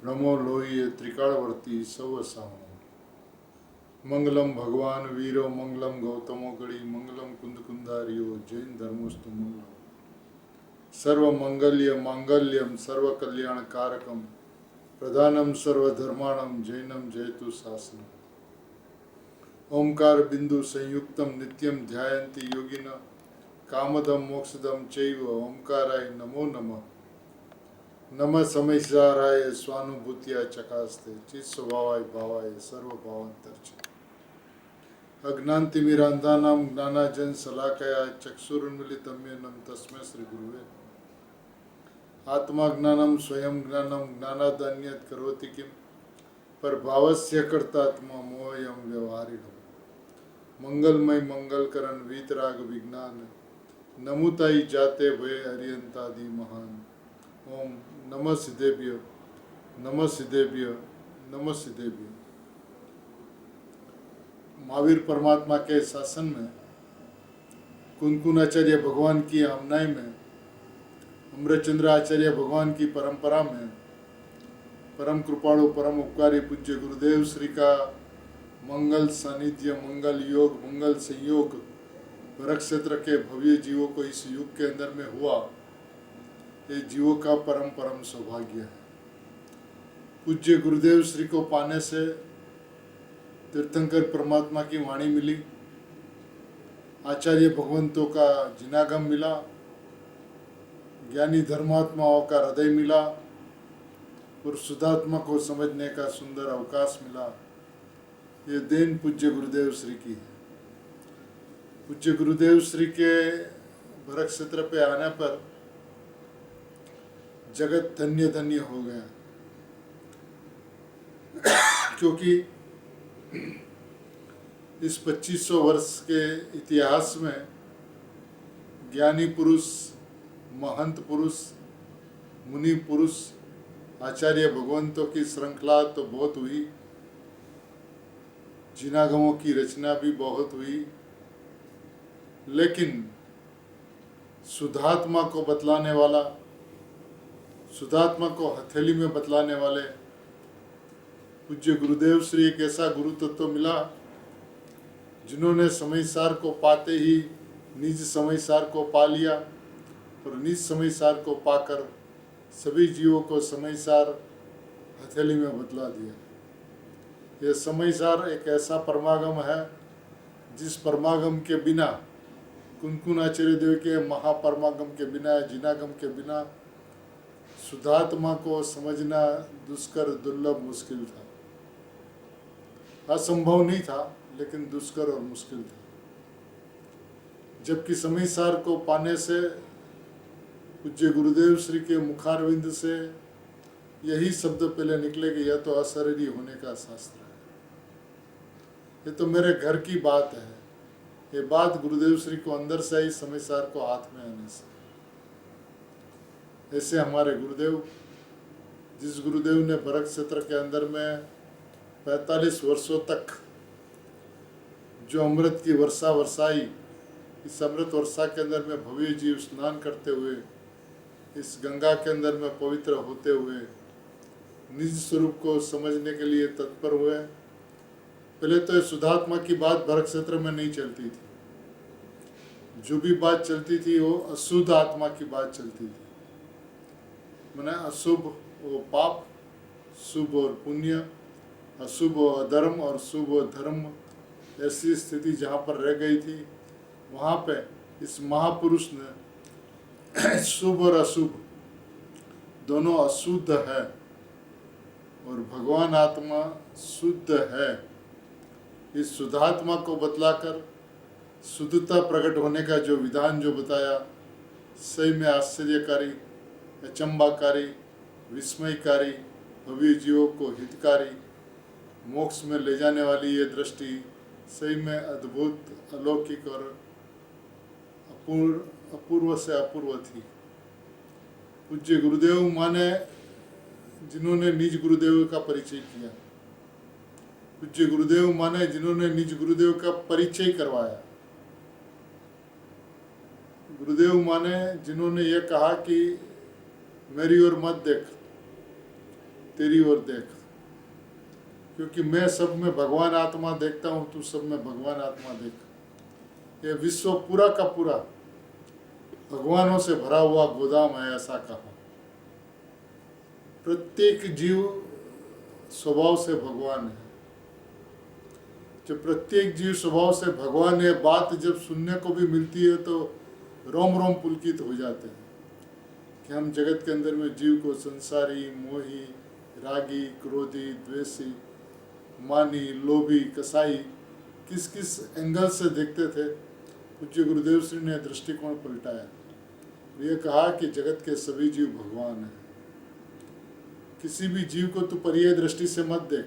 नमो लोहिए त्रिकालवर्ती सवसाम मंगलम भगवान वीरो मंगलम गौतमो गणी मंगलम कुंद कुंदारियो जैन धर्मोस्तु मंगलम सर्व मंगल्य मांगल्यम सर्व कल्याण कारकम प्रधानम सर्वधर्माणम जैनम जयतु शासनम ओंकार बिंदु संयुक्तम नित्यम ध्यायन्ति योगिना कामदम मोक्षदम चैव ओंकाराय नमो नमः नमः समयसाराय स्वानुभूतिया चकास्ते चित स्वभावाय भावाय सर्व भावांतर्च अज्ञानतिमिरान्धानां ज्ञानाजन शलाकया चक्षुरुन्मिलितं येन तस्मै श्री गुरुवे आत्मा ज्ञानम स्वयं ज्ञानम ज्ञानादन्यत् करोति किम पर भावस्य कर्तात्मा मोहयम व्यवहारिणम मंगलमय मंगलकरण वीतराग विज्ञान नमुताई जाते भय अरियंतादि महान ओम नमः सिद्धेभ्य नमः सिद्धेभ्य नमः सिद्धेभ्य। महावीर परमात्मा के शासन में कुनकुनाचार्य भगवान की आमनाई में अमृतचंद्र आचार्य भगवान की परंपरा में परम कृपाणु परम उपकारी पूज्य गुरुदेव श्री का मंगल सानिध्य मंगल योग मंगल संयोग भरत क्षेत्र के भव्य जीवों को इस युग के अंदर में हुआ, ये जीवों का परम परम सौभाग्य है। पूज्य गुरुदेव श्री को पाने से तीर्थंकर परमात्मा की वाणी मिली, आचार्य भगवंतों का जिनागम मिला, ज्ञानी धर्मात्माओं का हृदय मिला और शुद्धात्मा को समझने का सुंदर अवकाश मिला। ये देन पूज्य गुरुदेव श्री की है। पूज्य गुरुदेव श्री के भरत क्षेत्र पे आने पर जगत धन्य धन्य हो गया, क्योंकि इस 2500 वर्ष के इतिहास में ज्ञानी पुरुष, महंत पुरुष, मुनि पुरुष, आचार्य भगवंतों की श्रृंखला तो बहुत हुई, जिनागमों की रचना भी बहुत हुई, लेकिन शुद्धात्मा को बतलाने वाला, शुद्धात्मा को हथेली में बतलाने वाले पूज्य गुरुदेव श्री एक ऐसा गुरु तत्व मिला जिन्होंने समय सार को पाते ही निज समय सार को पा लिया और निज समय सार को पाकर सभी जीवों को समय सार हथेली में बतला दिया। यह समय सार एक ऐसा परमागम है जिस परमागम के बिना, कुनकुनाचार्य देव के महापरमागम के बिना, जिनागम के बिना शुद्धात्मा को समझना दुष्कर दुर्लभ मुश्किल था। असंभव नहीं था, लेकिन दुष्कर और मुश्किल था। जबकि समय सार को पाने से पूज्य गुरुदेव श्री के मुखारविंद से यही शब्द पहले निकले कि यह तो अशरीरी होने का शास्त्र है, ये तो मेरे घर की बात है। ये बात गुरुदेव श्री को अंदर से आई, समय सार को हाथ में आने से। ऐसे हमारे गुरुदेव, जिस गुरुदेव ने भरत क्षेत्र के अंदर में 45 वर्षों तक जो अमृत की वर्षा वर्षाई, इस अमृत वर्षा के अंदर में भव्य जीव स्नान करते हुए, इस गंगा के अंदर में पवित्र होते हुए निज स्वरूप को समझने के लिए तत्पर हुए। पहले तो शुद्धात्मा की बात भरत क्षेत्र में नहीं चलती थी, जो भी बात चलती थी वो अशुद्ध आत्मा की बात चलती थी। माने अशुभ वो पाप, शुभ और पुण्य, अशुभ और अधर्म और शुभ और धर्म, ऐसी स्थिति जहाँ पर रह गई थी, वहाँ पे इस महापुरुष ने शुभ और अशुभ दोनों अशुद्ध है और भगवान आत्मा शुद्ध है, इस शुद्धात्मा को बतलाकर शुद्धता प्रकट होने का जो विधान जो बताया, सही में आश्चर्यकारी, अचंबाकारी, विस्मयकारी, भव्य जीवों को हितकारी, मोक्ष में ले जाने वाली ये दृष्टि सही में अद्भुत, अलौकिक और अपूर्व से अपूर्व थी। पूज्य गुरुदेव माने जिन्होंने निज गुरुदेव का परिचय किया, पूज्य गुरुदेव माने जिन्होंने निज गुरुदेव का परिचय करवाया, गुरुदेव माने जिन्होंने ये कहा कि मेरी ओर मत देख, तेरी ओर देख, क्योंकि मैं सब में भगवान आत्मा देखता हूँ, तू सब में भगवान आत्मा देख। ये विश्व पूरा का पूरा भगवानों से भरा हुआ गोदाम है, ऐसा कहा। प्रत्येक जीव स्वभाव से भगवान है। जब प्रत्येक जीव स्वभाव से भगवान है, बात जब सुनने को भी मिलती है तो रोम रोम पुलकित हो जाते हैं कि हम जगत के अंदर में जीव को संसारी, मोही, रागी, क्रोधी, द्वेषी, मानी, लोभी, कसाई किस किस एंगल से देखते थे। पूज्य गुरुदेव श्री ने दृष्टिकोण पलटाया। ये कहा कि जगत के सभी जीव भगवान हैं। किसी भी जीव को तू पर्याय दृष्टि से मत देख,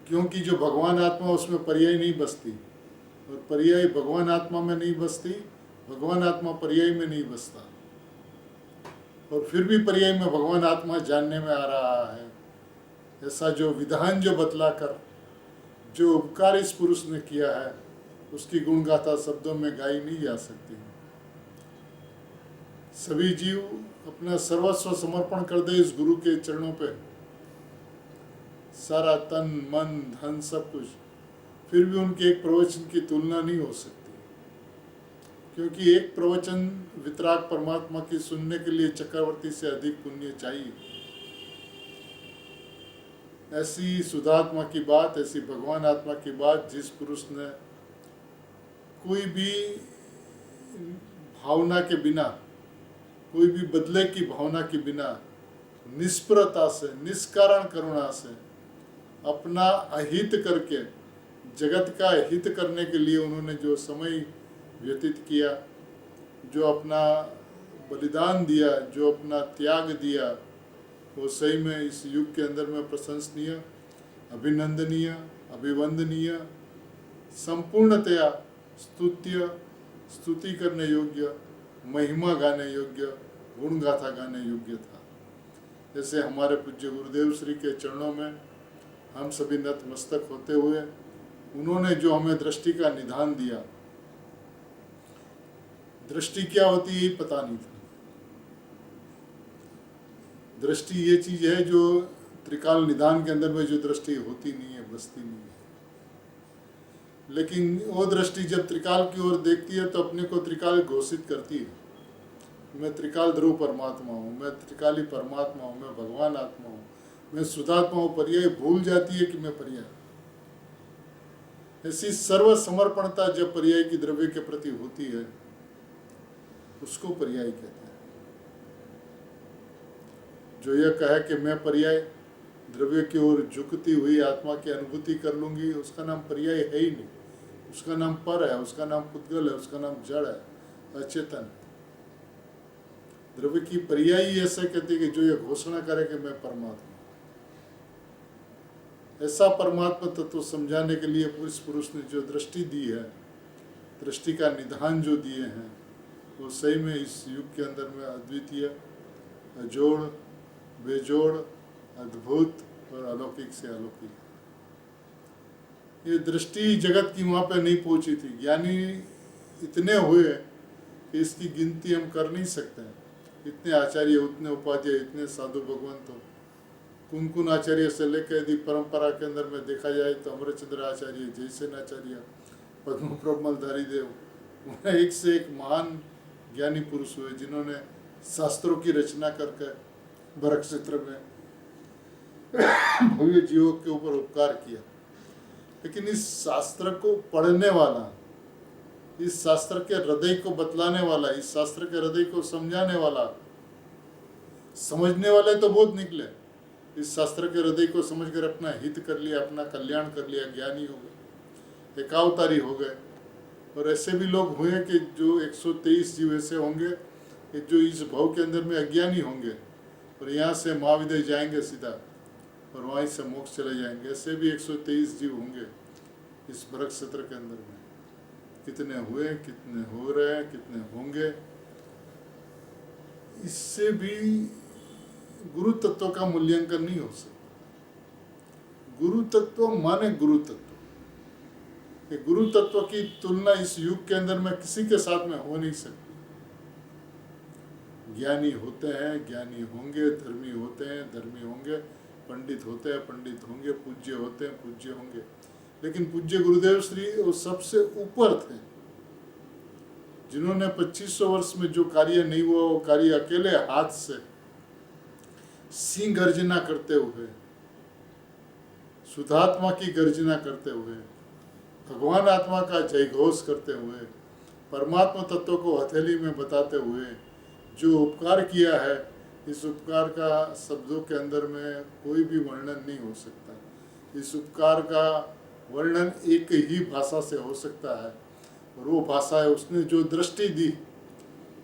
क्योंकि जो भगवान आत्मा उसमें पर्याय नहीं बसती, और पर्याय भगवान आत्मा में नहीं बसती, भगवान आत्मा पर्याय में नहीं बसता। और फिर भी पर्याय में भगवान आत्मा जानने में आ रहा है। ऐसा जो विधान जो बतलाकर जो उपकार इस पुरुष ने किया है, उसकी गुणगाथा शब्दों में गाई नहीं जा सकती। सभी जीव अपना सर्वस्व समर्पण कर दे इस गुरु के चरणों पे, सारा तन मन धन सब कुछ, फिर भी उनके एक प्रवचन की तुलना नहीं हो सकती। क्योंकि एक प्रवचन वितराग परमात्मा की सुनने के लिए चक्रवर्ती से अधिक पुण्य चाहिए। ऐसी सुधात्मा की बात, ऐसी भगवान आत्मा की बात, जिस पुरुष ने कोई भी भावना के बिना, कोई भी बदले की भावना के बिना, निष्प्रता से, निष्कारण करुणा से, अपना अहित करके जगत का हित करने के लिए उन्होंने जो समय व्यतीत किया, जो अपना बलिदान दिया, जो अपना त्याग दिया, वो सही में इस युग के अंदर में प्रशंसनीय, अभिनंदनीय, अभिवंदनीय, संपूर्णतया स्तुति करने योग्य, महिमा गाने योग्य, गुण गाथा गाने योग्य था। जैसे हमारे पूज्य गुरुदेव श्री के चरणों में हम सभी नतमस्तक होते हुए, उन्होंने जो हमें दृष्टि का निधान दिया, दृष्टि क्या होती है ये पता नहीं था। दृष्टि ये चीज है जो त्रिकाल निधान के अंदर में जो दृष्टि होती नहीं है, बसती नहीं है। लेकिन वो दृष्टि जब त्रिकाल की ओर देखती है तो अपने को त्रिकाल घोषित करती है। मैं त्रिकाल ध्रुव परमात्मा हूँ, मैं त्रिकाली परमात्मा हूँ, मैं भगवान आत्मा हूँ, मैं शुद्धात्मा हूँ। पर्याय भूल जाती है कि मैं पर्याय। ऐसी सर्व समर्पणता जब पर्याय की द्रव्य के प्रति होती है, उसको पर्याय कहते हैं। जो यह कहे कि मैं पर्याय द्रव्य की ओर झुकती हुई आत्मा की अनुभूति कर लूंगी, उसका नाम पर्याय है ही नहीं। उसका नाम पर है, उसका नाम पुद्गल है, उसका नाम जड़ है, अचेतन। द्रव्य की पर्यायी ऐसे कहती है कि जो यह घोषणा करे कि मैं परमात्मा। ऐसा परमात्मा तत्व समझाने के लिए इस पुरुष ने जो दृष्टि दी है, दृष्टि का निधान जो दिए हैं, वो सही में इस युग के अंदर में अद्वितीय, अजोड़, बेजोड़, अद्भुत और अलौकिक से अलौकिक। ये दृष्टि जगत की वहाँ पे नहीं पहुँची थी। ज्ञानी इतने हुए कि इसकी गिनती हम कर नहीं सकते हैं। इतने आचार्य, उतने उपाध्याय, इतने साधु भगवंत हो। कुन आचार्य से लेकर यदि परंपरा के अंदर में देखा जाए तो अमरचंद्र आचार्य, जयसेन आचार्य, पद्म प्रबलधारी देव, उन्हें एक से एक महान ज्ञानी पुरुष हुए जिन्होंने शास्त्रों की रचना करके भरत क्षेत्र में भव्य जीवों के ऊपर उपकार किया। लेकिन इस शास्त्र को पढ़ने वाला, इस शास्त्र के हृदय को बतलाने वाला, इस शास्त्र के हृदय को समझाने वाला, समझने वाले तो बहुत निकले। इस शास्त्र के हृदय को समझकर अपना हित कर लिया, अपना कल्याण कर लिया, ज्ञानी हो गए, एकावतारी हो गए। और ऐसे भी लोग हुए कि जो 123 जीव ऐसे होंगे कि जो इस भाव के अंदर में अज्ञानी होंगे और यहाँ से महाविद्य जाएंगे सीधा और वहीं से मोक्ष चले जाएंगे। ऐसे भी 123 जीव होंगे इस भरत क्षेत्र के अंदर में। कितने हुए, कितने हो रहे हैं, कितने होंगे, इससे भी गुरु तत्व का मूल्यांकन नहीं हो सकता। गुरु तत्व माने गुरु तत्व। गुरु तत्व की तुलना इस युग के अंदर में किसी के साथ में हो नहीं सकती। ज्ञानी होते हैं, ज्ञानी होंगे, धर्मी होते हैं, धर्मी होंगे, पंडित होते हैं, पंडित होंगे, पूज्य होते हैं, पूज्य होंगे। लेकिन पूज्य गुरुदेव श्री वो सबसे ऊपर थे, जिन्होंने 2500 वर्ष में जो कार्य नहीं हुआ वो कार्य अकेले हाथ से सिंह गर्जना करते हुए, शुद्धात्मा की गर्जना करते हुए, भगवान आत्मा का जयघोष करते हुए, परमात्मा तत्व को हथेली में बताते हुए जो उपकार किया है, इस उपकार का शब्दों के अंदर में कोई भी वर्णन नहीं हो सकता। इस उपकार का वर्णन एक ही भाषा से हो सकता है, और वो भाषा है उसने जो दृष्टि दी,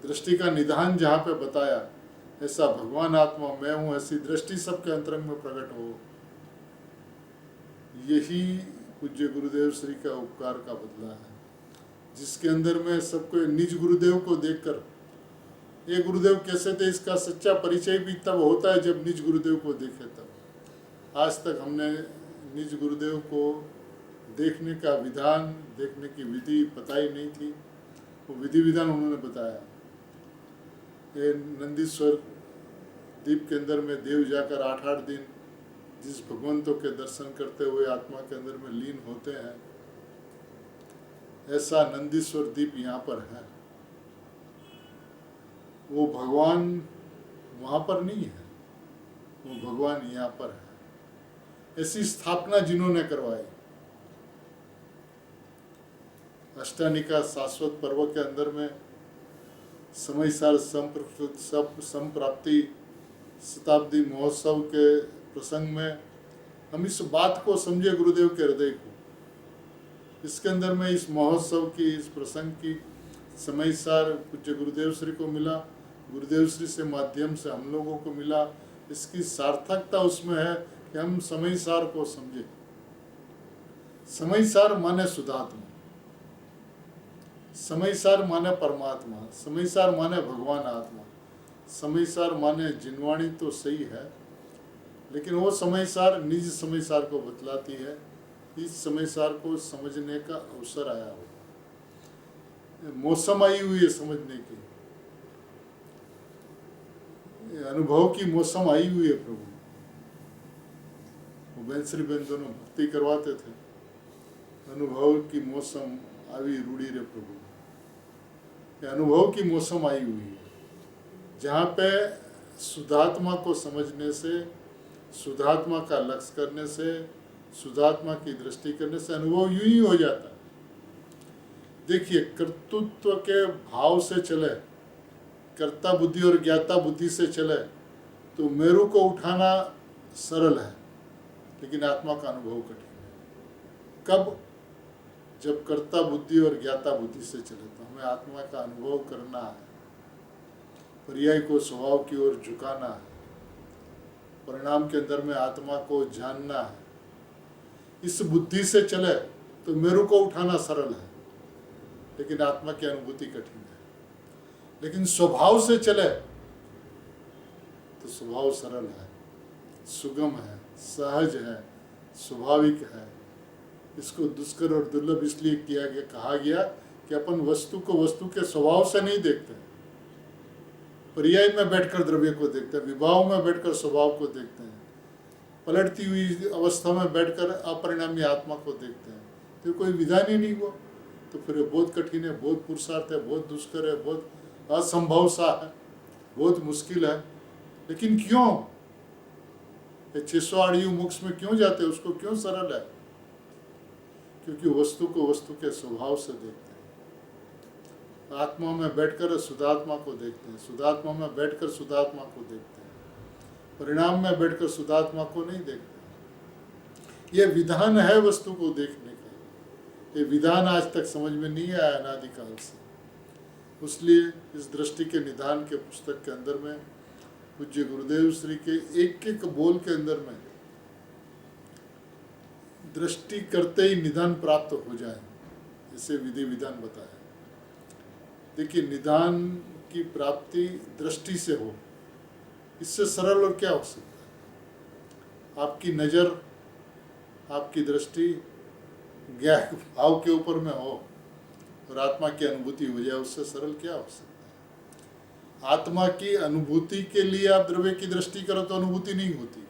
दृष्टि का निधान जहाँ पे बताया, ऐसा भगवान आत्मा मैं हूँ, ऐसी दृष्टि सबके अंतरंग में प्रकट हो। यही पूज्य गुरुदेव श्री का उपकार का बदला है, जिसके अंदर में सबको निज गुरुदेव को देखकर, ये गुरुदेव कैसे थे इसका सच्चा परिचय भी तब होता है जब निज गुरुदेव को देखे तब। आज तक हमने निज गुरुदेव को देखने का विधान, देखने की विधि पता ही नहीं थी, वो विधि विधान उन्होंने बताया। ये नंदीश्वर द्वीप के अंदर में देव जाकर 8-8 दिन जिस भगवंतों के दर्शन करते हुए आत्मा के अंदर में लीन होते हैं, ऐसा नंदीश्वर द्वीप यहाँ पर है। वो भगवान वहाँ पर नहीं है, वो भगवान यहाँ पर है। ऐसी स्थापना जिन्होंने करवाई, अष्टानिका शाश्वत पर्व के अंदर में समय सार संप्राप्ति शताब्दी महोत्सव के प्रसंग में हम इस बात को समझे गुरुदेव के हृदय को। इसके अंदर में इस महोत्सव की, इस प्रसंग की समय सार पूज्य गुरुदेव श्री को मिला, गुरुदेव श्री से माध्यम से हम लोगों को मिला। इसकी सार्थकता उसमें है कि हम समय सार को समझे। समय सार माने शुद्धात्मा, समय सार माने परमात्मा, समय सार माने भगवान आत्मा, समय सार माने जिनवाणी तो सही है, लेकिन वो समय सार निज समय सार को बतलाती है। इस समय सार को समझने का अवसर आया हो, मौसम आई हुई है समझने की, अनुभव की मौसम आई हुई है। प्रभु वो बहन श्री बहन दोनों भक्ति करवाते थे, अनुभव की मौसम आई रूढ़ी रे प्रभु, अनुभव की मौसम आई हुई है, जहाँ पे शुद्धात्मा को समझने से, शुद्धात्मा का लक्ष्य करने से, शुद्धात्मा की दृष्टि करने से अनुभव यूं ही हो जाता है। देखिए, कर्तृत्व के भाव से चले, कर्ता बुद्धि और ज्ञाता बुद्धि से चले तो मेरू को उठाना सरल है, लेकिन आत्मा का अनुभव कठिन है। कब? जब कर्ता बुद्धि और ज्ञाता बुद्धि से चले तो हमें आत्मा का अनुभव करना है, पर्याय को स्वभाव की ओर झुकाना है, परिणाम के अंदर में आत्मा को जानना है। इस बुद्धि से चले तो मेरू को उठाना सरल है, लेकिन आत्मा की अनुभूति कठिन है। लेकिन स्वभाव से चले तो स्वभाव सरल है, सुगम है, सहज है, स्वाभाविक है। इसको दुष्कर और दुर्लभ इसलिए किया गया, कहा गया कि अपन वस्तु को वस्तु के स्वभाव से नहीं देखते, पर्याय में बैठकर द्रव्य को देखते हैं, विभाव में बैठकर स्वभाव को देखते हैं, पलटती हुई अवस्था में बैठकर अपरिणामी आत्मा को देखते हैं। तो कोई विधान ही नहीं हुआ, तो फिर बहुत कठिन है, बहुत पुरुषार्थ है, बहुत दुष्कर है, बहुत असंभव सा है, बहुत मुश्किल है। लेकिन क्यों? 608 युग मोक्ष में क्यों जाते हैं? उसको क्यों सरल है? क्योंकि वस्तु को वस्तु के स्वभाव से देखते हैं। आत्मा में बैठकर शुद्धात्मा को देखते हैं, शुद्धात्मा में बैठकर शुद्धात्मा को देखते हैं, परिणाम में बैठकर शुद्धात्मा को नहीं देखते। ये विधान है वस्तु को देखने का। ये विधान आज तक समझ में नहीं आया अनादिकाल से। इसलिए इस दृष्टि के निधान के पुस्तक के अंदर में पूज्य गुरुदेव श्री के एक एक बोल के अंदर में दृष्टि करते ही निधान प्राप्त हो जाए, इसे विधि विधान बताया। देखिए, निधान की प्राप्ति दृष्टि से हो, इससे सरल और क्या हो सकता है? आपकी नज़र, आपकी दृष्टि ज्ञान भाव के ऊपर में हो और आत्मा की अनुभूति हो जाए, उससे सरल क्या हो सकता है? आत्मा की अनुभूति के लिए आप द्रव्य की दृष्टि करो तो अनुभूति नहीं होती।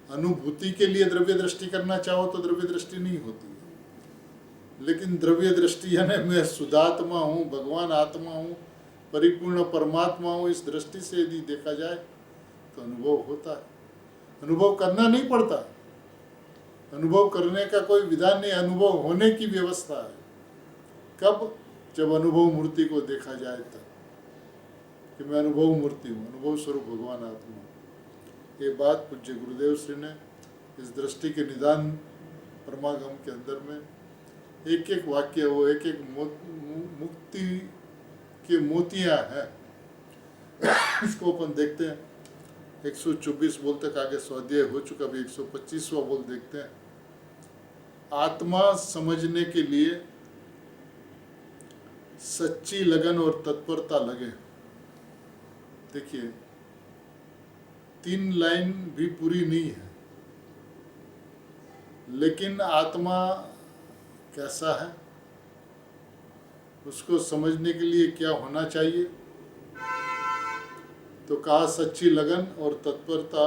अनुभूति के लिए द्रव्य दृष्टि करना चाहो तो द्रव्य दृष्टि नहीं होती। लेकिन द्रव्य दृष्टि यानी मैं शुद्धात्मा हूँ, भगवान आत्मा हूँ, परिपूर्ण परमात्मा हूँ, इस दृष्टि से यदि देखा जाए तो अनुभव होता है। अनुभव करना नहीं पड़ता, अनुभव करने का कोई विधान नहीं, अनुभव होने की व्यवस्था है। कब? जब अनुभव मूर्ति को देखा जाए तब कि मैं अनुभव मूर्ति हूँ, अनुभव स्वरूप भगवान आत्मा हूँ। ये बात पूज्य गुरुदेव श्री ने इस दृष्टि के निदान परमागम के अंदर में एक एक वाक्य, वो एक एक मुक्ति के मोतियाँ हैं। इसको अपन देखते हैं। 124 बोल तक आगे स्वाध्याय हो चुका, अभी 125वां बोल देखते हैं। आत्मा समझने के लिए सच्ची लगन और तत्परता लगे। देखिए 3 लाइन भी पूरी नहीं है, लेकिन आत्मा कैसा है उसको समझने के लिए क्या होना चाहिए, तो कहा सच्ची लगन और तत्परता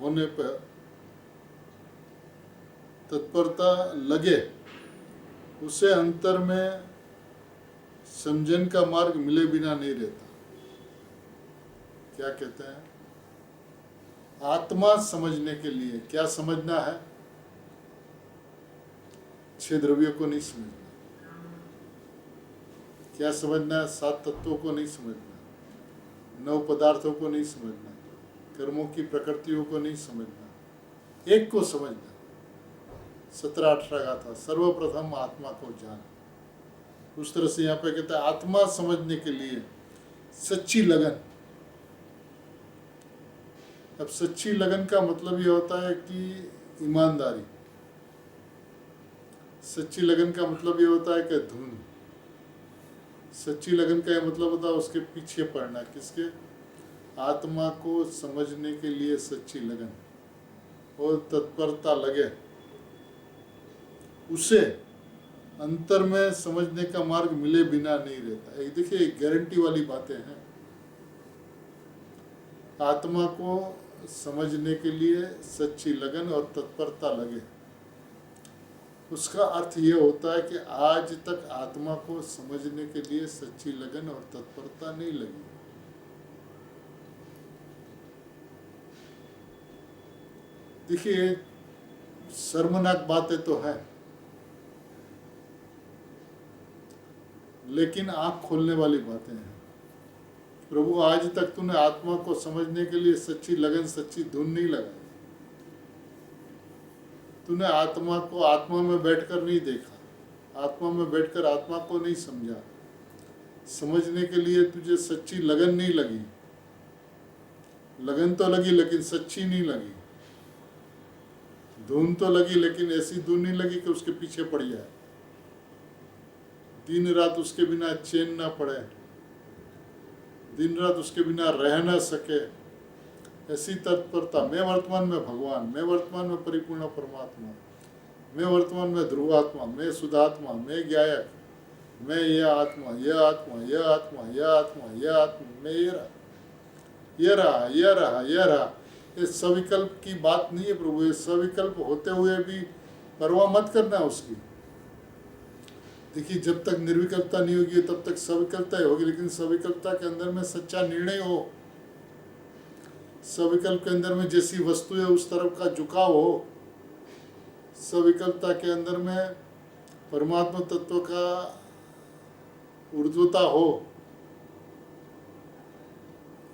होने पर, तत्परता लगे, उसे अंतर में समझन का मार्ग मिले बिना नहीं रहता। क्या कहते हैं? आत्मा समझने के लिए क्या समझना है? 6 द्रव्यों को नहीं समझना। क्या समझना है? 7 तत्वों को नहीं समझना, 9 पदार्थों को नहीं समझना, कर्मों की प्रकृतियों को नहीं समझना, एक को समझना। 17-18 गाथा, सर्वप्रथम आत्मा को जान। उस तरह से यहाँ पे कहता है आत्मा समझने के लिए सच्ची लगन। अब सच्ची लगन का मतलब ये होता है कि ईमानदारी। सच्ची लगन का मतलब ये होता है कि धुन। सच्ची लगन का ये मतलब होता है उसके पीछे पड़ना। किसके? आत्मा को समझने के लिए सच्ची लगन और तत्परता लगे, उसे अंतर में समझने का मार्ग मिले बिना नहीं रहता। एक देखिए गारंटी वाली बातें हैं। आत्मा को समझने के लिए सच्ची लगन और तत्परता लगे, उसका अर्थ ये होता है कि आज तक आत्मा को समझने के लिए सच्ची लगन और तत्परता नहीं लगी। देखिए शर्मनाक बातें तो है, लेकिन आँख खोलने वाली बातें हैं। प्रभु आज तक तूने आत्मा को समझने के लिए सच्ची लगन, सच्ची धुन नहीं लगाई। तूने आत्मा को आत्मा में बैठकर नहीं देखा, आत्मा में बैठकर आत्मा को नहीं समझा। समझने के लिए तुझे सच्ची लगन नहीं लगी। लगन तो लगी लेकिन सच्ची नहीं लगी। धुन तो लगी लेकिन ऐसी धुन नहीं लगी कि उसके पीछे पड़ जाए, दिन रात उसके बिना चैन ना पड़े, दिन रात उसके बिना रह ना सके। ऐसी तत्परता, मैं वर्तमान में भगवान, मैं वर्तमान में परिपूर्ण परमात्मा, मैं वर्तमान में ध्रुवात्मा, मैं शुद्धात्मा, मैं ज्ञायक, मैं यह आत्मा, यह आत्मा, यह आत्मा, यह आत्मा, यह आत्मा, मैं ये रहा, ये रहा, यह रहा, यह रहा। ये सविकल्प की बात नहीं है प्रभु। ये सविकल्प होते हुए भी परवाह मत करना उसकी। देखिए जब तक निर्विकल्पता नहीं होगी तब तक सविकल्पता ही होगी, लेकिन सविकल्पता के अंदर में सच्चा निर्णय हो, सविकल्प के अंदर में जैसी वस्तु है उस तरफ का झुकाव हो, सविकल्पता के अंदर में परमात्मा तत्व का ऊर्ध्वता हो,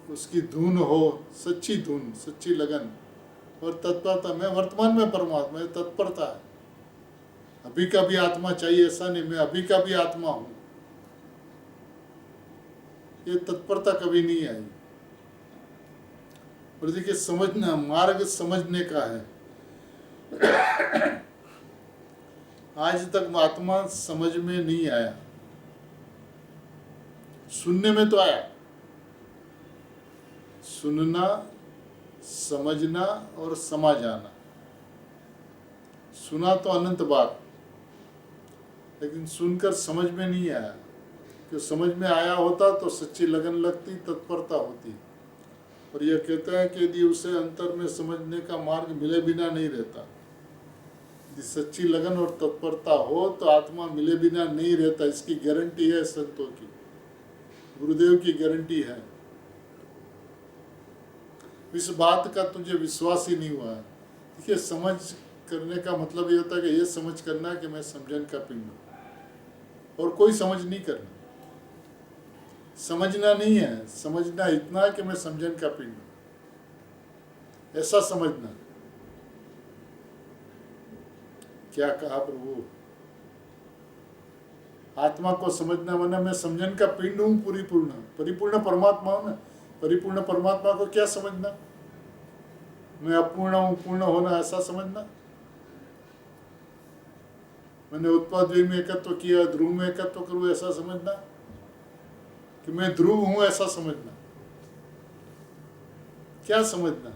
उसकी धुन हो, सच्ची धुन, सच्ची लगन और तत्परता। मैं वर्तमान में परमात्मा, तत्परता है। अभी का भी आत्मा चाहिए ऐसा नहीं, मैं अभी का भी आत्मा हूं, ये तत्परता कभी नहीं आई। और देखिए समझना, मार्ग समझने का है। आज तक आत्मा समझ में नहीं आया, सुनने में तो आया। सुनना, समझना और समा जाना। सुना तो अनंत बात, लेकिन सुनकर समझ में नहीं आया। कि समझ में आया होता तो सच्ची लगन लगती, तत्परता होती। और यह कहते हैं कि यदि उसे अंतर में समझने का मार्ग मिले बिना नहीं रहता। यदि सच्ची लगन और तत्परता हो तो आत्मा मिले बिना नहीं रहता। इसकी गारंटी है संतों की, गुरुदेव की गारंटी है। इस बात का तुझे विश्वास ही नहीं हुआ है। देखिए, समझ करने का मतलब ये होता है कि ये समझ करना कि मैं समझन का पिंड हूँ और कोई समझ नहीं करना। समझना नहीं है, समझना इतना है कि मैं समझन का पिंड हूँ, ऐसा समझना। क्या कहा प्रभु, आत्मा को समझना माने मैं समझन का पिंड हूँ, परिपूर्ण परमात्मा हूँ ना। परिपूर्ण परमात्मा को क्या समझना, मैं अपूर्ण हूँ, पूर्ण होना, ऐसा समझना। मैंने उत्पाद में एकत्व किया, ध्रुव में एकत्व करूँ, ऐसा समझना। कि मैं ध्रुव हूँ, ऐसा समझना। क्या समझना,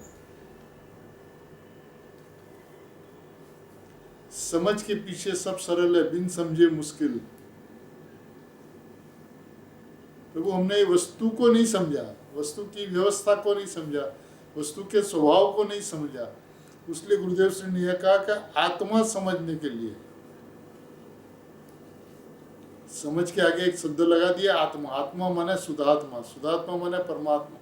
समझ के पीछे सब सरल है, बिन समझे मुश्किल। प्रभु, हमने वस्तु को नहीं समझा, वस्तु की व्यवस्था को नहीं समझा, वस्तु के स्वभाव को नहीं समझा। इसलिए गुरुदेव श्री ने यह कहा कि आत्मा समझने के लिए, समझ के आगे एक शब्द लगा दिया आत्मा। आत्मा माने शुद्धात्मा, शुद्धात्मा माने परमात्मा,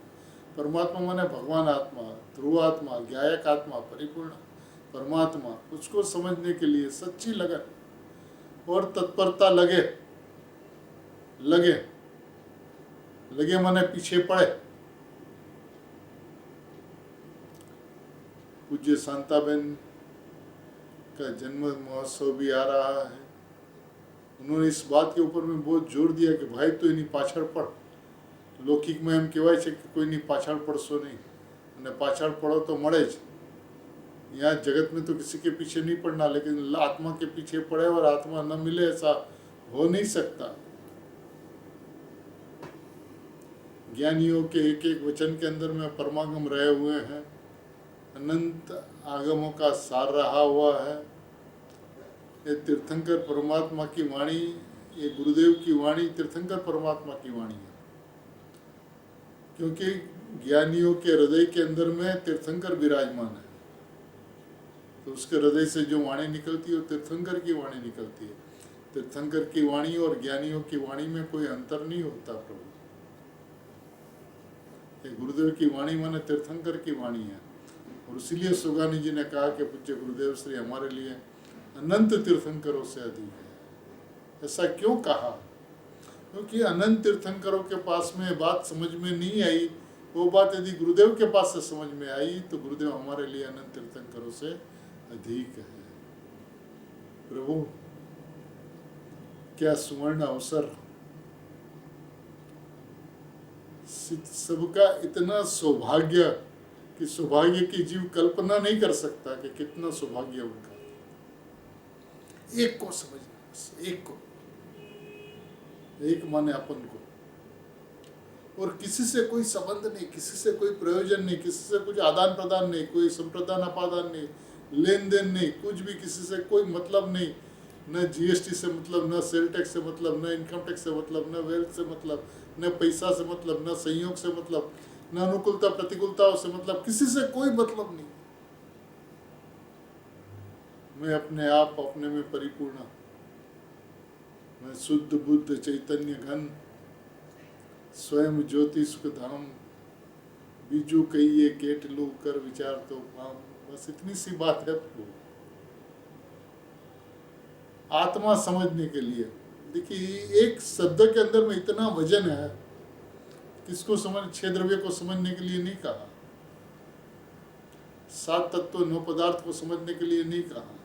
परमात्मा माने भगवान आत्मा, ध्रुव आत्मा, ज्ञायक आत्मा, परिपूर्ण परमात्मा। उसको समझने के लिए सच्ची लगन और तत्परता लगे। लगे माने पीछे पड़े। पूज्य शांताबेन का जन्म महोत्सव भी आ रहा है। उन्होंने इस बात के ऊपर में बहुत जोर दिया कि भाई तो इन्हीं पाछड़ पड़। लौकिक में हम कहेवाय છે कि कोई नहीं पाछड़ पड़शो नहीं, અને पाछड़ पड़ो तो मरे ज। यहाँ जगत में तो किसी के पीछे नहीं पड़ना, लेकिन आत्मा के पीछे पड़े और आत्मा न मिले, ऐसा हो नहीं सकता। ज्ञानियों के एक एक वचन के अंदर में परमागम रहे हुए हैं, अनंत आगमों का सार रहा हुआ है। ये तीर्थंकर परमात्मा की वाणी, ये गुरुदेव की वाणी तीर्थंकर परमात्मा की वाणी है। क्योंकि ज्ञानियों के हृदय के अंदर में तीर्थंकर विराजमान है, तो उसके हृदय से जो वाणी निकलती है वो तीर्थंकर की वाणी निकलती है। तीर्थंकर की वाणी और ज्ञानियों की वाणी में कोई अंतर नहीं होता प्रभु। ये गुरुदेव की वाणी माने तीर्थंकर की वाणी है। और इसीलिए सुगानी जी ने कहा कि पूज्य गुरुदेव श्री हमारे लिए अनंत तीर्थंकरों से अधिक है। ऐसा क्यों कहा? क्योंकि अनंत तीर्थंकरों के पास में बात समझ में नहीं आई, वो बात यदि गुरुदेव के पास से समझ में आई तो गुरुदेव हमारे लिए अनंत तीर्थंकरों से अधिक है। प्रभु, क्या सुवर्ण अवसर, सबका इतना सौभाग्य कि सौभाग्य की जीव कल्पना नहीं कर सकता कि कितना सौभाग्य उनका। एक को समझना, एक को, एक माने अपन को, और किसी से कोई संबंध नहीं, किसी से कोई प्रयोजन नहीं, किसी से कुछ आदान प्रदान नहीं, कोई संप्रदान अपादान नहीं, लेन देन नहीं, कुछ भी किसी से कोई मतलब नहीं। न जीएसटी से मतलब, न सेल टैक्स से मतलब, न इनकम टैक्स से मतलब, न वेल्थ से मतलब, न पैसा से मतलब, न संयोग से मतलब, न अनुकूलता प्रतिकूलताओं से मतलब, किसी से कोई मतलब नहीं। मैं अपने आप अपने में परिपूर्ण, मैं शुद्ध बुद्ध चैतन्य घन, स्वयं ज्योति सुख धाम, बीजू कहिए केट लू कर विचार तो काम। बस इतनी सी बात है प्रभु। आत्मा समझने के लिए देखिए, एक शब्द के अंदर में इतना वजन है। किसको समझ, 6 द्रव्य को समझने के लिए नहीं कहा, 7 तत्व 9 पदार्थ को समझने के लिए नहीं कहा,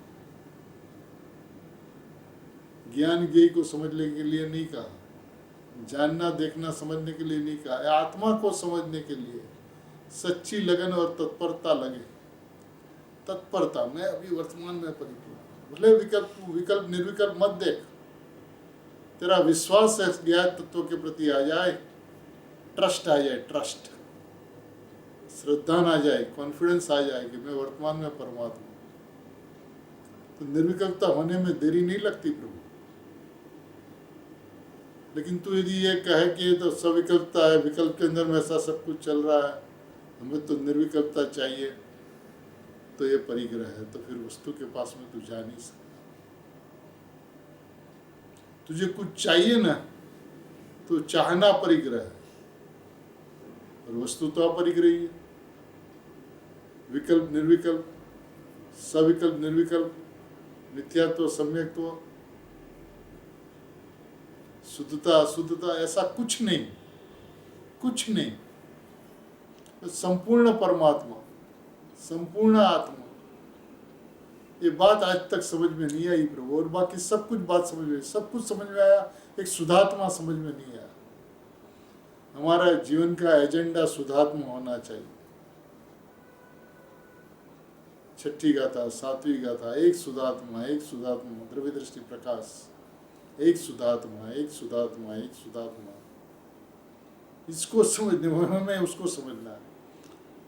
ज्ञान ज्ञेय को समझने के लिए नहीं कहा, जानना देखना समझने के लिए नहीं कहा। आत्मा को समझने के लिए सच्ची लगन और तत्परता लगे। तत्परता, मैं अभी वर्तमान में परिपूर्ण, भले विकल्प निर्विकल्प मत देख, तेरा विश्वास है ज्ञात तत्व के प्रति आ जाए, ट्रस्ट आ जाए, ट्रस्ट, श्रद्धा आ जाए, कॉन्फिडेंस आ जाए कि मैं वर्तमान में परमात्मा, तो निर्विकल्पता होने में देरी नहीं लगती प्रभु। लेकिन तू यदि ये कहे कि ये तो सविकल्पता है, विकल्प के अंदर में ऐसा सब कुछ चल रहा है, हमें तो निर्विकल्पता चाहिए, तो ये परिग्रह है। तो फिर वस्तु के पास में तू जा नहीं सकता। तुझे कुछ चाहिए ना, तो चाहना परिग्रह है, और वस्तु तो अपरिग्रही है। विकल्प निर्विकल्प, सविकल्प निर्विकल्प, नित्यात्व सम्यक्त्व, शुद्धता अशुद्धता, ऐसा कुछ नहीं, कुछ नहीं। संपूर्ण परमात्मा, संपूर्ण आत्मा। ये बात आज तक समझ में नहीं आई प्रभु, और बाकी सब कुछ बात समझ में, सब कुछ समझ में आया, एक शुद्धात्मा समझ में नहीं आया। हमारा जीवन का एजेंडा शुद्धात्मा होना चाहिए। छठी गाथा, सातवीं गाथा, एक शुद्धात्मा, एक शुद्धात्मा, द्रव्य दृष्टि प्रकाश, एक शुद्धात्मा, एक शुद्धात्मा, एक शुद्धात्मा। इसको समझने में हमें उसको समझना है,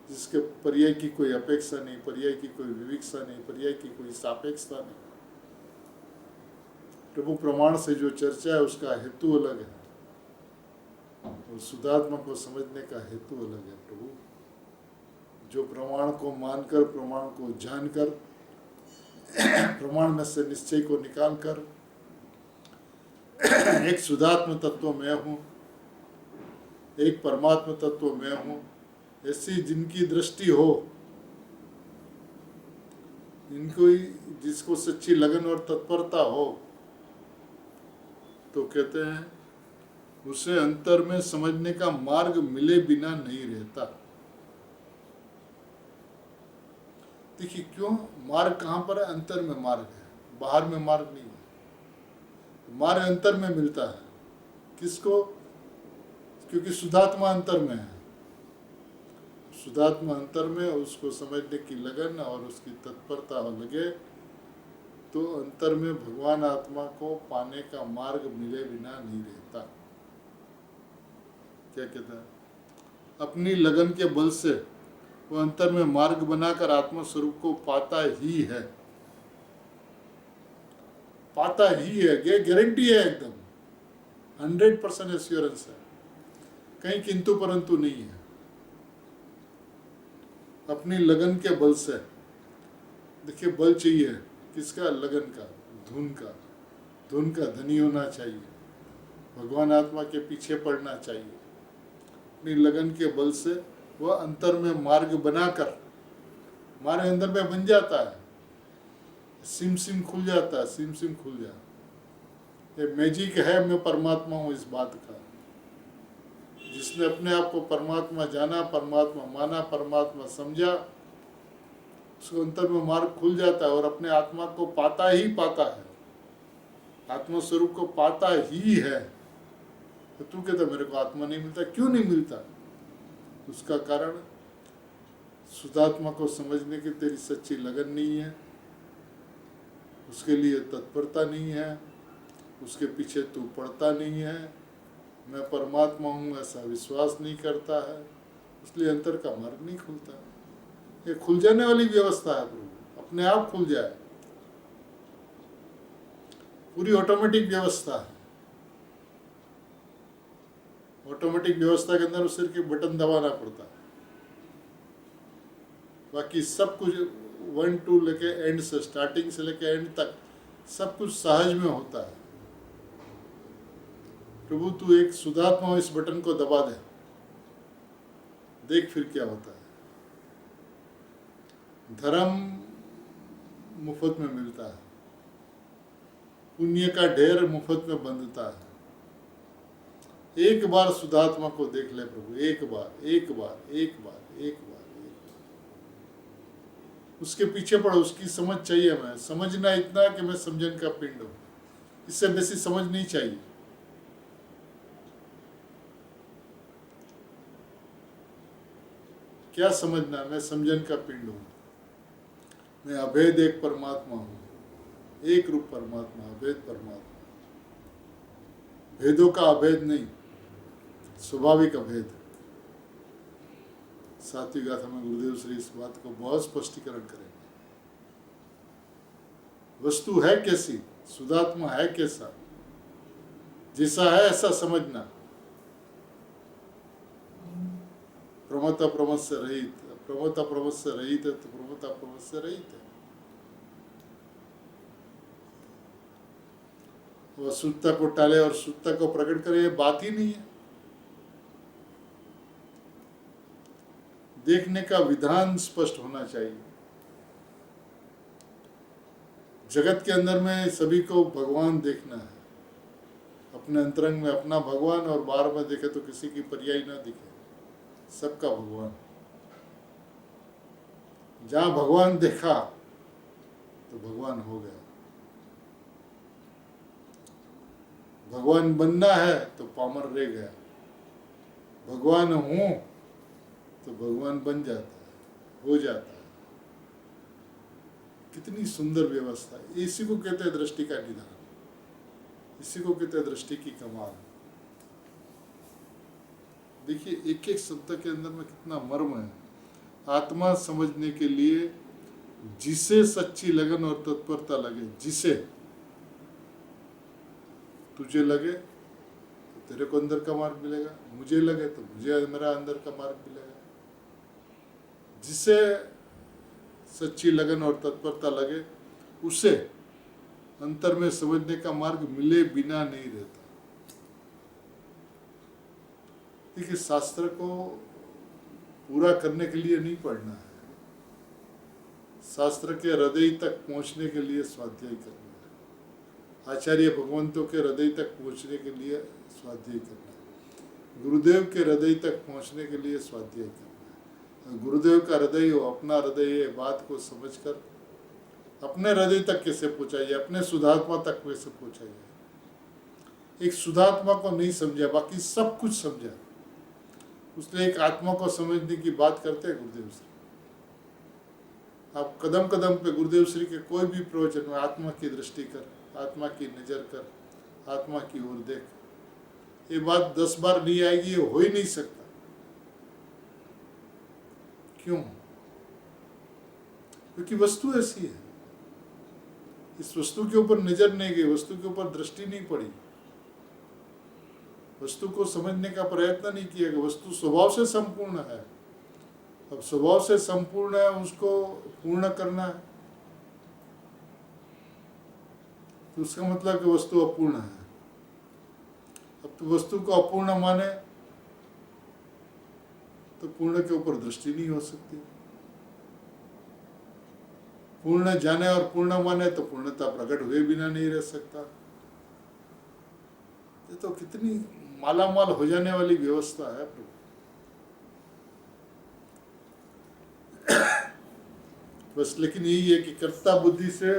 जिसके पर्याय की कोई अपेक्षा नहीं, पर्याय की कोई विविक्षा नहीं, पर्याय की कोई सापेक्षता नहीं। प्रभु प्रमाण से जो चर्चा है उसका हेतु अलग है, और शुद्धात्मा को समझने का हेतु अलग है। प्रभु जो प्रमाण को मानकर, प्रमाण को जानकर, प्रमाण में से निश्चय को निकालकर एक शुद्धात्म तत्व मैं हूँ, एक परमात्मा तत्व मैं हूँ, ऐसी जिनकी दृष्टि हो, इनको जिसको सच्ची लगन और तत्परता हो, तो कहते हैं उसे अंतर में समझने का मार्ग मिले बिना नहीं रहता। देखिए क्यों, मार्ग कहाँ पर है? अंतर में मार्ग है, बाहर में मार्ग नहीं है। मार्ग अंतर में मिलता है। किसको? क्योंकि शुद्धात्मा अंतर में है। शुद्धात्मा अंतर में उसको समझने की लगन और उसकी तत्परता लगे, तो अंतर में भगवान आत्मा को पाने का मार्ग मिले बिना नहीं रहता। क्या कहता है? अपनी लगन के बल से वो अंतर में मार्ग बनाकर आत्मा स्वरूप को पाता ही है, पाता ही है। ये गारंटी है, एकदम 100% एश्योरेंस है, कहीं किंतु परंतु नहीं है। अपनी लगन के बल से, देखिए बल चाहिए किसका? लगन का, धुन का। धुन का धनी होना चाहिए, भगवान आत्मा के पीछे पड़ना चाहिए। अपनी लगन के बल से वह अंतर में मार्ग बनाकर, हमारे अंदर में बन जाता है, सिम सिम खुल जाता है, सिम सिम खुल जाता। ये मैजिक है, मैं परमात्मा हूँ इस बात का। जिसने अपने आप को परमात्मा जाना, परमात्मा माना, परमात्मा समझा, उसको अंतर में मार्ग खुल जाता है और अपने आत्मा को पाता ही पाता है, आत्मा स्वरूप को पाता ही है। तो तू कहता मेरे को आत्मा नहीं मिलता, क्यों नहीं मिलता? उसका कारण शुद्धात्मा को समझने की तेरी सच्ची लगन नहीं है, उसके लिए तत्परता नहीं है, उसके पीछे तू पड़ता नहीं है, मैं परमात्मा हूँ ऐसा विश्वास नहीं करता है, इसलिए अंतर का मार्ग नहीं खुलता। ये खुल जाने वाली व्यवस्था है प्रभु, अपने आप खुल जाए, पूरी ऑटोमेटिक व्यवस्था है। ऑटोमेटिक व्यवस्था के अंदर सिर्फ एक बटन दबाना पड़ता है, बाकी सब कुछ 1 2 लेके एंड से, स्टार्टिंग से लेके एंड तक सब कुछ सहज में होता है। प्रभु तू एक शुद्धात्मा इस बटन को दबा दे, देख फिर क्या होता है। धर्म मुफ्त में मिलता है, पुण्य का ढेर मुफ्त में बंधता है। एक बार शुद्धात्मा को देख ले प्रभु, एक बार, एक बार, एक बार, एक बार, उसके पीछे पड़ो। उसकी समझ चाहिए हमें, समझना इतना कि मैं समझन का पिंड हूं, इससे बेसी समझ नहीं चाहिए। क्या समझना? मैं समझन का पिंड हूं, मैं अभेद एक परमात्मा हूं, एक रूप परमात्मा, अभेद परमात्मा। भेदों का अभेद नहीं, स्वाभाविक अभेद। सातवीं गाथा में गुरुदेव श्री इस बात को बहुत स्पष्टीकरण करेंगे। वस्तु है कैसी? शुद्धात्मा है कैसा? जैसा है ऐसा समझना। प्रमत्ता प्रमत से रहित, प्रमत्ता प्रमत से रहित है तो प्रमत्ता प्रमत से रहित है। वह शुद्धता को टाले और शुद्धता को प्रकट करे, ये बात ही नहीं है। देखने का विधान स्पष्ट होना चाहिए। जगत के अंदर में सभी को भगवान देखना है, अपने अंतरंग में अपना भगवान, और बाहर में देखे तो किसी की पर्याय ना दिखे, सबका भगवान। जहां भगवान देखा तो भगवान हो गया। भगवान बनना है तो पामर रह गया, भगवान हूं तो भगवान बन जाता है, हो जाता है। कितनी सुंदर व्यवस्था है। इसी को कहते हैं दृष्टि का निधान, इसी को कहते हैं दृष्टि की कमाल। देखिए एक एक शब्द के अंदर में कितना मर्म है। आत्मा समझने के लिए जिसे सच्ची लगन और तत्परता लगे, जिसे तुझे लगे तो तेरे को अंदर का मार्ग मिलेगा, मुझे लगे तो मुझे मेरा अंदर का मार्ग मिलेगा। जिसे सच्ची लगन और तत्परता लगे उसे अंतर में समझने का मार्ग मिले बिना नहीं रहता। देखिए शास्त्र को पूरा करने के लिए नहीं पढ़ना है, शास्त्र के हृदय तक पहुंचने के लिए स्वाध्याय करना है। आचार्य भगवंतों के हृदय तक पहुंचने के लिए स्वाध्याय करना है। गुरुदेव के हृदय तक पहुंचने के लिए स्वाध्याय करना है। गुरुदेव का हृदय हो, अपना हृदय है, बात को समझकर अपने हृदय तक कैसे पहुंचाइए, अपने शुद्धात्मा तक कैसे पहुंचाइए। एक शुद्धात्मा को नहीं समझा, बाकी सब कुछ समझा। उसने एक आत्मा को समझने की बात करते हैं गुरुदेव श्री। आप कदम कदम पे गुरुदेव श्री के कोई भी प्रवचन में आत्मा की दृष्टि कर, आत्मा की नजर कर, आत्मा की ओर देख, ये बात 10 बार नहीं आएगी, ये हो ही नहीं सकता। क्यों? क्योंकि वस्तु ऐसी है, इस वस्तु के ऊपर नजर नहीं गई, वस्तु के ऊपर दृष्टि नहीं पड़ी, वस्तु को समझने का प्रयत्न नहीं किया गया। वस्तु स्वभाव से संपूर्ण है, अब स्वभाव से संपूर्ण है, उसको पूर्ण करना है तो उसका मतलब कि वस्तु अपूर्ण है। अब तो वस्तु को अपूर्ण माने तो पूर्ण के ऊपर दृष्टि नहीं हो सकती। पूर्ण जाने और पूर्ण माने to पूर्णता प्रकट हुए बिना नहीं रह सकता। ये तो कितनी मालामाल हो जाने वाली व्यवस्था है प्रभु। बस लेकिन यही है कि कर्ता बुद्धि से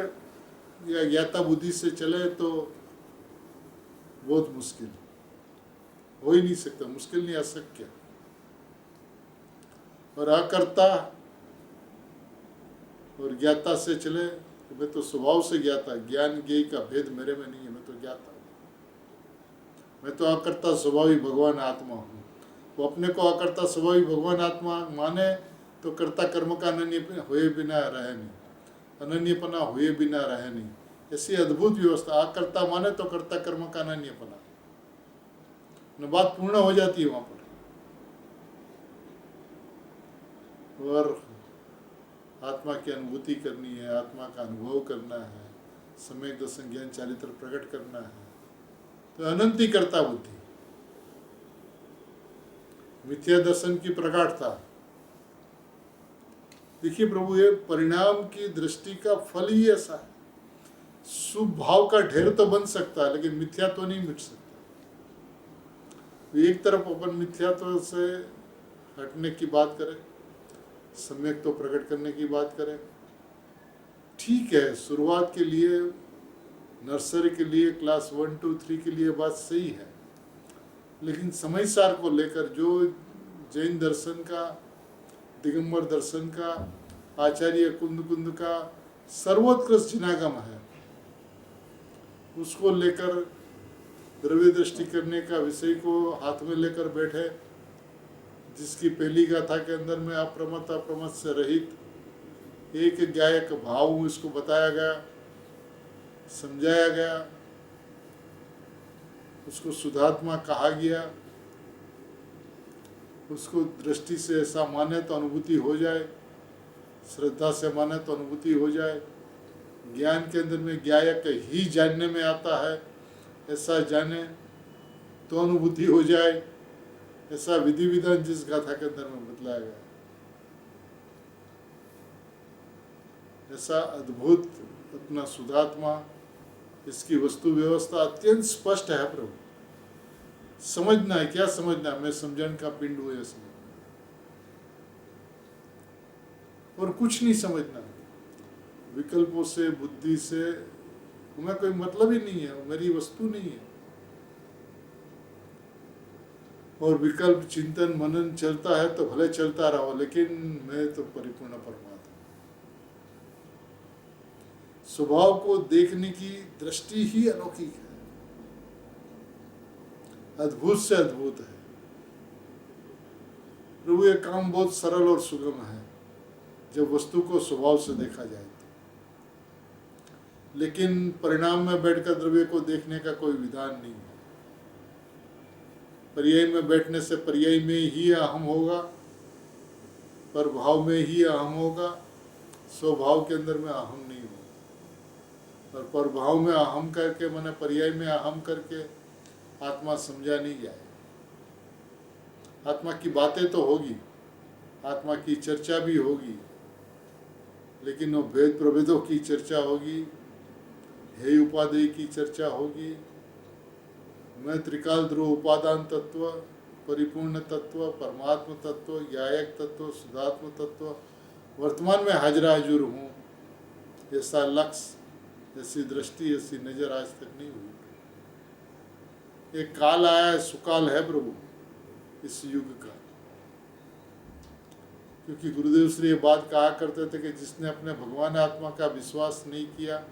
या ज्ञाता बुद्धि से चले तो बहुत मुश्किल, हो ही नहीं सकता, मुश्किल नहीं, अशक्य। और अकर्ता और ज्ञाता से चले तो मैं तो स्वभाव से ज्ञाता, ज्ञान ज्ञेय का भेद मेरे में नहीं है, मैं तो ज्ञाता हूँ, मैं तो अकर्ता स्वभावी भगवान आत्मा हूँ। वो अपने को अकर्ता स्वभावी भगवान आत्मा माने तो कर्ता कर्म का अनन्य हुए बिना रहे नहीं, अनन्यपना हुए बिना रहे नहीं। ऐसी अद्भुत व्यवस्था। अकर्ता माने तो कर्ता कर्म का अनन्यपना, बात पूर्ण हो जाती है वहां पर। और आत्मा की अनुभूति करनी है, आत्मा का अनुभव करना है, सम्यक दर्शन ज्ञान चारित्र प्रकट करना है, तो अनंती कर्ता बुद्धि, मिथ्या दर्शन की प्रगाढ़ता। देखिए प्रभु, ये परिणाम की दृष्टि का फल ही ऐसा है। शुभ भाव का ढेर तो बन सकता है लेकिन मिथ्या तो नहीं मिट सकता। एक तरफ अपन मिथ्यात्व से हटने की बात करें, सम्यक तो प्रकट करने की बात करें, ठीक है, शुरुआत के लिए, नर्सरी के लिए, क्लास 1, 2, 3 के लिए बात सही है। लेकिन समय सार को लेकर जो जैन दर्शन का, दिगंबर दर्शन का, आचार्य कुंद का सर्वोत्कृष्ट जिनागम है, उसको लेकर द्रव्य दृष्टि करने का विषय को हाथ में लेकर बैठे, जिसकी पहली गाथा के अंदर में अप्रमत अप्रमत से रहित एक गायक भाव इसको बताया गया, समझाया गया। उसको शुद्धात्मा कहा गया, उसको दृष्टि से ऐसा माने तो अनुभूति हो जाए, श्रद्धा से माने तो अनुभूति हो जाए, ज्ञान के अंदर में ज्ञायक ही जानने में आता है, ऐसा जाने तो अनुभूति हो जाए, ऐसा विधि विधान जिस गाथा के अंदर में बतलाया गया, ऐसा अद्भुत अपना शुद्धात्मा, इसकी वस्तु व्यवस्था अत्यंत स्पष्ट है प्रभु। समझना है, क्या समझना है? मैं समझण का पिंड हूँ, यह समझना और कुछ नहीं समझना। विकल्पों से, बुद्धि से हमें कोई मतलब ही नहीं है, मेरी वस्तु नहीं है। और विकल्प चिंतन मनन चलता है तो भले चलता रहो, लेकिन मैं तो परिपूर्ण परमात्मा। स्वभाव को देखने की दृष्टि ही अलौकिक है, अद्भुत से अद्भुत है प्रभु। ये काम बहुत सरल और सुगम है जब वस्तु को स्वभाव से देखा जाए तो, लेकिन परिणाम में बैठकर द्रव्य को देखने का कोई विधान नहीं है। पर्याय में बैठने से पर्याय में ही अहम होगा, प्रभाव में ही अहम होगा, स्वभाव के अंदर में अहम नहीं होगा। और प्रभाव में अहम करके, माने पर्याय में अहम करके आत्मा समझा नहीं जाए। आत्मा की बातें तो होगी, आत्मा की चर्चा भी होगी, लेकिन वो भेद प्रभेदों की चर्चा होगी, हे उपादेय की चर्चा होगी। मैं त्रिकाल ध्रुव उपादान तत्व, परिपूर्ण तत्व, परमात्म तत्व, ज्ञायक तत्व, शुद्धात्म तत्व वर्तमान में हाजरा हजूर हूँ, ऐसा लक्ष्य, ऐसी दृष्टि, ऐसी नजर आज तक नहीं हुई। एक काल आया है, सुकाल है प्रभु इस युग का। क्योंकि गुरुदेव श्री ये बात कहा करते थे कि जिसने अपने भगवान आत्मा का विश्वास नहीं किया,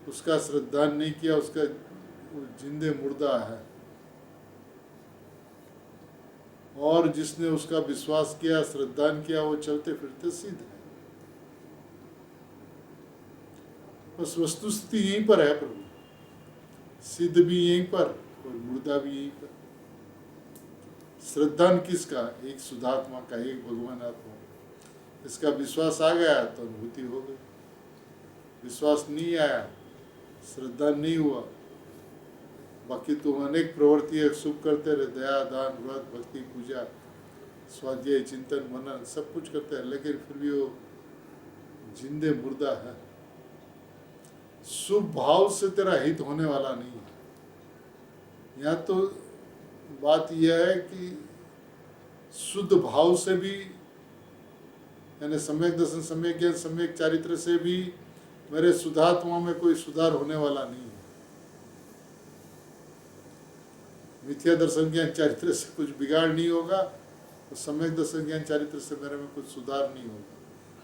उसका श्रद्धान नहीं किया, उसका जिंदे मुर्दा है। और जिसने उसका विश्वास किया, श्रद्धान किया, वो चलते फिरते सिद्ध है। बस वस्तुस्थिति यहीं पर है प्रभु, सिद्ध भी यहीं पर और मुर्दा भी यहीं पर। श्रद्धान किसका? एक शुद्धात्मा का, एक भगवान आत्मा। इसका विश्वास आ गया तो अनुभूति हो गई, विश्वास नहीं आया, श्रद्धा नहीं हुआ, बाकी तुम अनेक प्रवृत्ति शुभ करते रहे, दया, दान, व्रत, भक्ति, पूजा, स्वाध्याय, चिंतन, मनन सब कुछ करते हैं, लेकिन फिर भी वो जिंदे मुर्दा है। शुभ भाव से तेरा हित होने वाला नहीं है। यहाँ तो बात यह है कि शुद्ध भाव से भी, यानी सम्यक दर्शन, सम्यक ज्ञान, सम्यक चारित्र से भी मेरे शुद्धात्मा में कोई सुधार होने वाला नहीं है। मिथ्या दर्शन ज्ञान चारित्र से कुछ बिगाड़ नहीं होगा, और सम्यक दर्शन ज्ञान चारित्र से मेरे में कुछ सुधार नहीं होगा,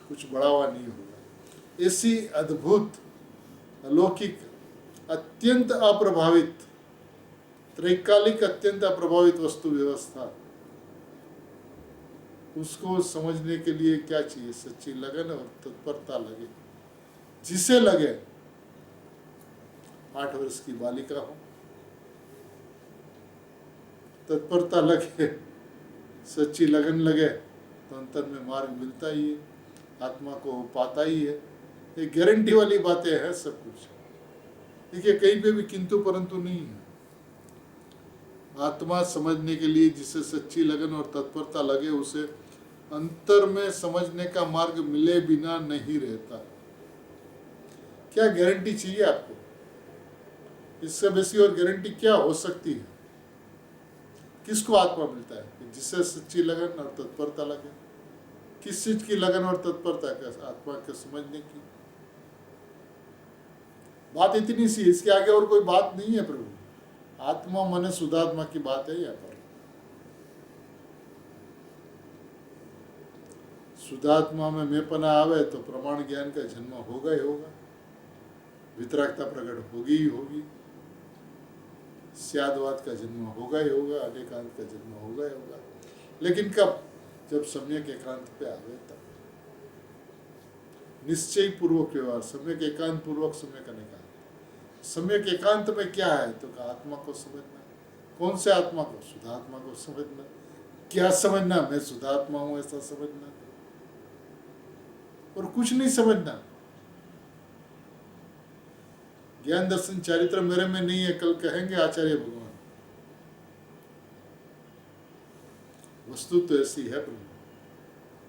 कुछ बढ़ावा नहीं होगा। ऐसी अद्भुत, अलौकिक, अत्यंत अप्रभावित, त्रैकालिक अत्यंत अप्रभावित वस्तु व्यवस्था, उसको समझने के लिए क्या चाहिए? सच्ची लगन और तत्परता लगे। जिसे लगे 8 वर्ष की बालिका हो, तत्परता लगे, सच्ची लगन लगे तो अंतर में मार्ग मिलता ही है, आत्मा को पाता ही है। ये गारंटी वाली बातें हैं सब कुछ। देखिए कहीं पे भी किंतु परंतु नहीं है। आत्मा समझने के लिए जिसे सच्ची लगन और तत्परता लगे, उसे अंतर में समझने का मार्ग मिले बिना नहीं रहता। क्या गारंटी चाहिए आपको? इससे बेसी और गारंटी क्या हो सकती है? किसको आत्मा मिलता है? जिससे सच्ची लगन और तत्परता लगे। किस चीज की लगन और तत्परता? आत्मा के समझने की। बात इतनी सी, इसके आगे और कोई बात नहीं है प्रभु। आत्मा माने शुद्धात्मा की बात है यहाँ पर। शुद्धात्मा में मेपना आवे तो प्रमाण ज्ञान का जन्म होगा ही होगा, वितरागता प्रकट होगी ही होगी, स्यादवाद का जन्म होगा ही होगा, अनेकांत का जन्म होगा ही होगा। लेकिन कब? जब सम्यक एकांत पे आवे तब। निश्चय पूर्वक व्यवहार, सम्यक एकांत पूर्वक सम्यक अनेकांत। सम्यक एकांत में क्या है? तो कहा आत्मा को समझना। कौन से आत्मा को? शुद्धात्मा को समझना। क्या समझना? मैं शुद्धात्मा हूं ऐसा समझना, और कुछ नहीं समझना। ज्ञान दर्शन चारित्र मेरे में नहीं है, कल कहेंगे आचार्य भगवान। वस्तु तो ऐसी है प्रभु,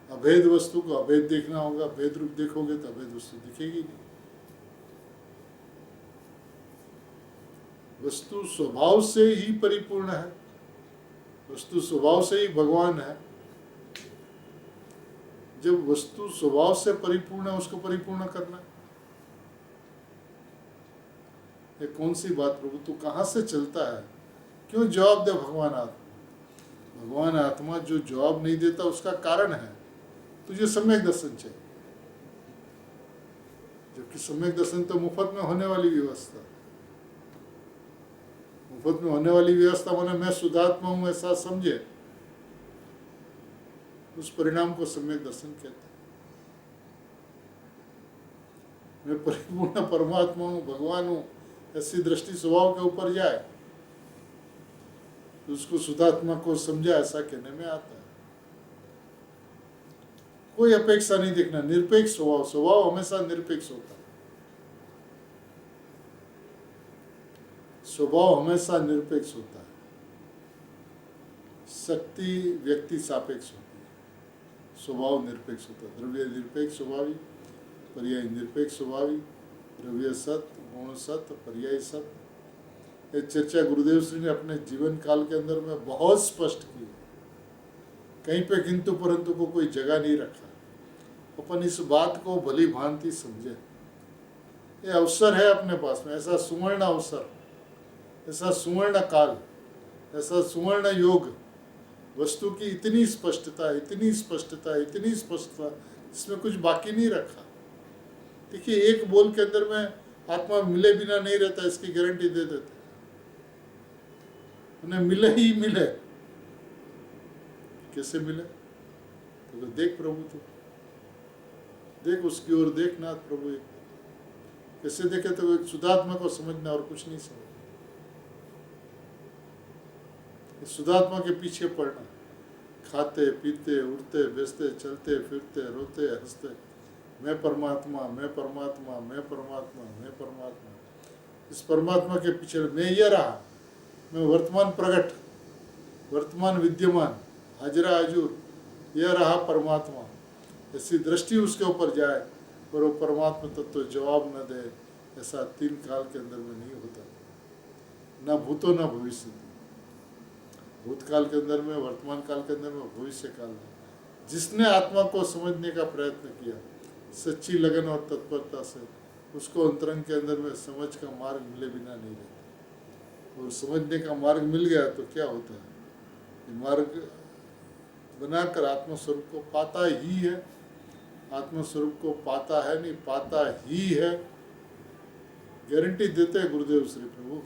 अभेद वस्तु को अभेद देखना होगा। भेद रूप देखोगे तो अभेद वस्तु दिखेगी नहीं। वस्तु स्वभाव से ही परिपूर्ण है, वस्तु स्वभाव से ही भगवान है। जब वस्तु स्वभाव से परिपूर्ण है, उसको परिपूर्ण करना ये कौन सी बात प्रभु? तू कहाँ से चलता है? क्यों जवाब दे भगवान आत्मा? भगवान आत्मा जो जवाब नहीं देता उसका कारण है तुझे सम्यक दर्शन चाहिए, जबकि सम्यक दर्शन तो मुफ्त में होने वाली व्यवस्था। मुफ्त में होने वाली व्यवस्था माने मैं शुद्धात्मा हूं ऐसा समझे, उस परिणाम को सम्यक दर्शन कहते हैं। मैं परिपूर्ण परमात्मा हूं, भगवान हूं, ऐसी दृष्टि स्वभाव के ऊपर जाए तो उसको शुद्धात्मा को समझा ऐसा कहने में आता है। कोई अपेक्षा नहीं देखना, निरपेक्ष स्वभाव। स्वभाव हमेशा निरपेक्ष होता है, स्वभाव हमेशा निरपेक्ष होता है। शक्ति व्यक्ति सापेक्ष होती है, स्वभाव निरपेक्ष होता है। द्रव्य निरपेक्ष स्वभावी, पर्याय निरपेक्ष स्वभावी, द्रव्य सत, गुण सत, पर्याय सत। ये चर्चा गुरुदेव श्री ने अपने जीवन काल के अंदर में बहुत स्पष्ट की, कहीं पे किंतु परंतु को कोई जगह नहीं रखा। अपन इस बात को भली भांति समझे। ये अवसर है अपने पास में, ऐसा सुवर्ण अवसर, ऐसा सुवर्ण काल, ऐसा सुवर्ण योग। वस्तु की इतनी स्पष्टता, इतनी स्पष्टता, इतनी स्पष्टता, इसमें कुछ बाकी नहीं रखा। देखिए, एक बोल के अंदर में आत्मा मिले बिना नहीं रहता, इसकी गारंटी दे देते। उन्हें मिले ही मिले। कैसे मिले? तो देख प्रभु, तो देख उसकी ओर, देख नाथ प्रभु। कैसे देखे? तो एक शुद्धात्मा को समझना और कुछ नहीं समझना। शुद्धात्मा के पीछे पड़ना, खाते पीते उठते बैठते चलते फिरते रोते हंसते, मैं परमात्मा, मैं परमात्मा, मैं परमात्मा, मैं परमात्मा। इस परमात्मा के पीछे मैं ये रहा, मैं वर्तमान प्रकट, वर्तमान विद्यमान, हाजरा हजूर, यह रहा परमात्मा। ऐसी दृष्टि उसके ऊपर जाए और वो परमात्मा तत्व जवाब न दे, ऐसा तीन काल के अंदर में नहीं होता। न भूतो न भविष्य, भूतकाल के अंदर में, वर्तमान काल के अंदर में, भविष्य काल में। जिसने आत्मा को समझने का प्रयत्न किया सच्ची लगन और तत्परता से, उसको अंतरंग के अंदर में समझ का मार्ग मिले बिना नहीं रहता। और समझने का मार्ग मिल गया तो क्या होता है? मार्ग बनाकर आत्मस्वरूप को पाता ही है। आत्मस्वरूप को पाता है नहीं, पाता ही है। गारंटी देते हैं गुरुदेव श्री प्रभु।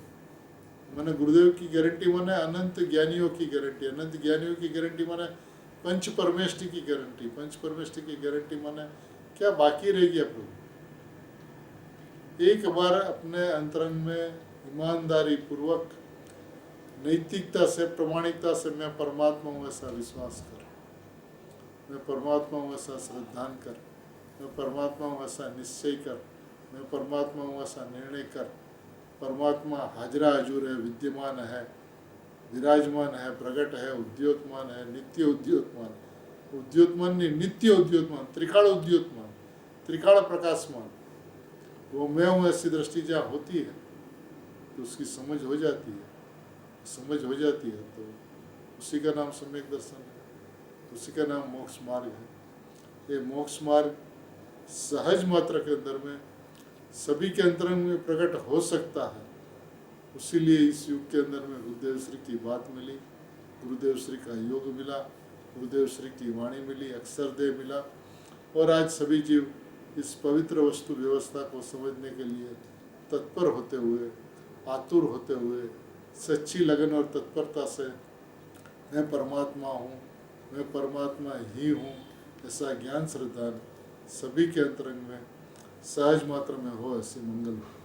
मैंने गुरुदेव की गारंटी माने अनंत ज्ञानियों की गारंटी, अनंत ज्ञानियों की गारंटी माने पंच परमेष्टि की गारंटी, पंच परमेष्टि की गारंटी माने क्या बाकी रह गया प्रभु? एक बार अपने अंतरंग में ईमानदारी पूर्वक, नैतिकता से, प्रामाणिकता से मैं परमात्मा हूँ ऐसा विश्वास कर, मैं परमात्मा हूँ ऐसा श्रद्धान कर, मैं परमात्मा हूँ ऐसा निश्चय कर, मैं परमात्मा हूँ ऐसा निर्णय कर। परमात्मा हाजरा हजूर है, विद्यमान है, विराजमान है, प्रकट है, उद्योतमान है, नित्य उद्योतमान, उद्योतमान नहीं, नित्य उद्योतमान, त्रिकाल उद्योतमान, त्रिकाल प्रकाशमान। वो मैं हूँ ऐसी दृष्टि जहाँ होती है तो उसकी समझ हो जाती है, समझ हो जाती है तो उसी का नाम सम्यक दर्शन है, उसी का नाम मोक्ष मार्ग है। ये मोक्ष मार्ग सहज मात्रा के अंदर में सभी के अंतरंग में प्रकट हो सकता है। उसीलिए इस युग के अंदर में गुरुदेव श्री की बात मिली, गुरुदेव श्री का योग मिला, गुरुदेव श्री की वाणी मिली, अक्षरदेह मिला। और आज सभी जीव इस पवित्र वस्तु व्यवस्था को समझने के लिए तत्पर होते हुए, आतुर होते हुए, सच्ची लगन और तत्परता से मैं परमात्मा हूँ, मैं परमात्मा ही हूँ ऐसा ज्ञान श्रद्धा सभी के अंतरंग में सहज मात्रा में हो, ऐसी मंगल हो।